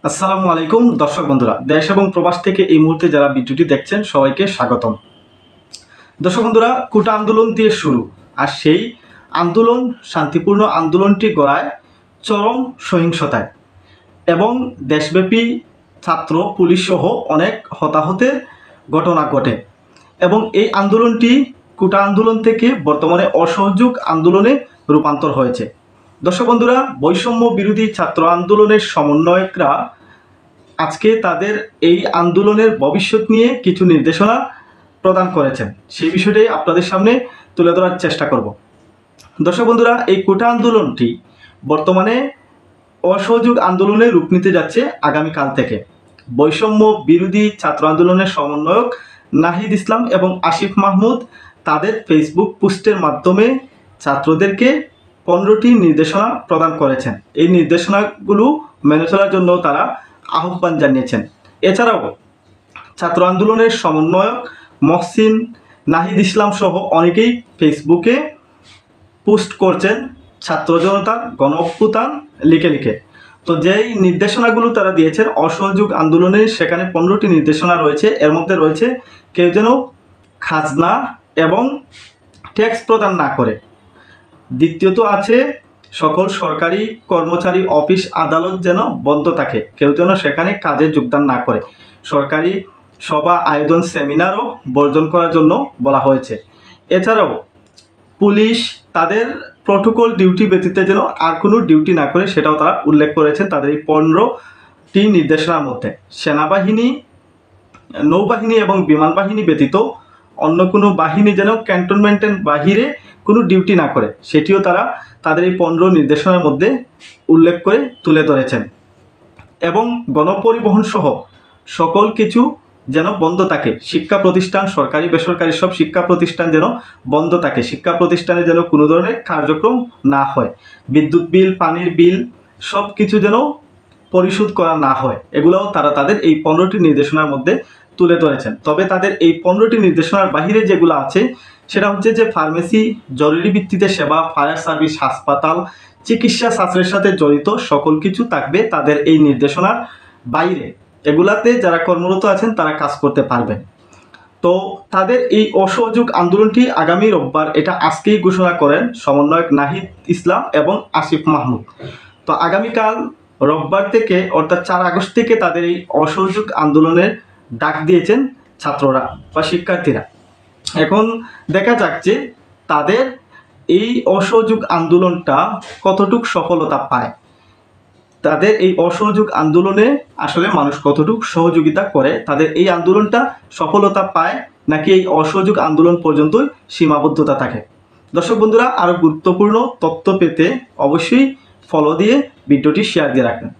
আসসালামু আলাইকুম দর্শক বন্ধুরা, দেশ এবং প্রবাস থেকে এই মুহূর্তে যারা ভিডিওটি দেখছেন সবাইকে স্বাগতম। দর্শক বন্ধুরা, কোটা আন্দোলন দিয়ে শুরু, আর সেই আন্দোলন শান্তিপূর্ণ আন্দোলনটি গড়ায় চরম সহিংসতায় এবং দেশব্যাপী ছাত্র পুলিশ সহ অনেক হতাহতের ঘটনা ঘটে এবং এই আন্দোলনটি কোটা আন্দোলন থেকে বর্তমানে অসহযোগ আন্দোলনে রূপান্তর হয়েছে। দর্শক বন্ধুরা, বৈষম্য বিরোধী ছাত্র আন্দোলনের সমন্বয়করা আজকে তাদের এই আন্দোলনের ভবিষ্যৎ নিয়ে কিছু নির্দেশনা প্রদান করেছেন, সেই বিষয়টাই আপনাদের সামনে তুলে ধরার চেষ্টা করব। দর্শক বন্ধুরা, এই কোটা আন্দোলনটি বর্তমানে অসহযোগ আন্দোলনে রূপ নিতে যাচ্ছে আগামীকাল থেকে। বৈষম্য বিরোধী ছাত্র আন্দোলনের সমন্বয়ক নাহিদ ইসলাম এবং আসিফ মাহমুদ তাদের ফেসবুক পোস্টের মাধ্যমে ছাত্রদেরকে 15টি নির্দেশনা প্রদান করেছেন। এই নির্দেশনাগুলো মেনে চলার জন্য তারা আহ্বান জানিয়েছেন। এছাড়াও ছাত্র আন্দোলনের সমন্বয়ক মহসিন, নাহিদ ইসলাম সহ অনেকেই ফেসবুকে পোস্ট করছেন ছাত্র জনতার গণ অভ্যুত্থান লিখে লিখে। তো যেই নির্দেশনাগুলো তারা দিয়েছেন অসহযোগ আন্দোলনের, সেখানে 15টি নির্দেশনা রয়েছে। এর মধ্যে রয়েছে কেউ যেন খাজনা এবং ট্যাক্স প্রদান না করে। দ্বিতীয়ত আছে সকল সরকারি কর্মচারী অফিস আদালত যেন বন্ধ থাকে, কেউ যেন সেখানে কাজে যোগদান না করে। সরকারি সভা আয়োজন সেমিনারও বর্জন করার জন্য বলা হয়েছে। এছাড়াও পুলিশ তাদের প্রটোকল ডিউটি ব্যতীত যেন আর কোনো ডিউটি না করে, সেটাও তারা উল্লেখ করেছেন তাদের এই 15টি নির্দেশনার মধ্যে। সেনাবাহিনী, নৌবাহিনী এবং বিমান বাহিনী ব্যতীত অন্য কোনো বাহিনী যেন ক্যান্টনমেন্টের বাহিরে কোনো ডিউটি না করে, সেটিও তারা তাদের এই 15 নির্দেশনার মধ্যে উল্লেখ করে তুলে ধরেছেন। এবং গণপরিবহন সহ সকল কিছু যেন বন্ধ থাকে। শিক্ষা প্রতিষ্ঠান, সরকারি বেসরকারি সব শিক্ষা প্রতিষ্ঠান যেন বন্ধ থাকে। শিক্ষা প্রতিষ্ঠানে যেন কোনো ধরনের কার্যক্রম না হয়। বিদ্যুৎ বিল, পানির বিল সব কিছু যেন পরিশোধ করা না হয়, এগুলোও তারা তাদের এই 15টি নির্দেশনার মধ্যে তুলে ধরেছেন। তবে তাদের এই 15টি নির্দেশনার বাহিরে যেগুলো আছে সেটা হচ্ছে যে ফার্মেসি, জরুরি ভিত্তিতে সেবা, ফায়ার সার্ভিস, হাসপাতাল, চিকিৎসা শাস্ত্রের সাথে জড়িত সকল কিছু থাকবে তাদের এই নির্দেশনার বাইরে। এগুলাতে যারা কর্মরত আছেন তারা কাজ করতে পারবেন। তো তাদের এই অসহযোগ আন্দোলনটি আগামী রোববার, এটা আজকেই ঘোষণা করেন সমন্বয়ক নাহিদ ইসলাম এবং আসিফ মাহমুদ। তো আগামীকাল রোববার থেকে অর্থাৎ 4 আগস্ট থেকে তাদের এই অসহযোগ আন্দোলনের ডাক দিয়েছেন ছাত্ররা বা শিক্ষার্থীরা। এখন দেখা যাক যে তাদের এই অসহযোগ আন্দোলনটা কতটুক সফলতা পায়। তাদের এই অসহযোগ আন্দোলনে আসলে মানুষ কতটুকু সহযোগিতা করে, তাদের এই আন্দোলনটা সফলতা পায় নাকি এই অসহযোগ আন্দোলন পর্যন্তই সীমাবদ্ধতা থাকে। দর্শক বন্ধুরা, আরও গুরুত্বপূর্ণ তথ্য পেতে অবশ্যই ফলো দিয়ে ভিডিওটি শেয়ার দিয়ে রাখবেন।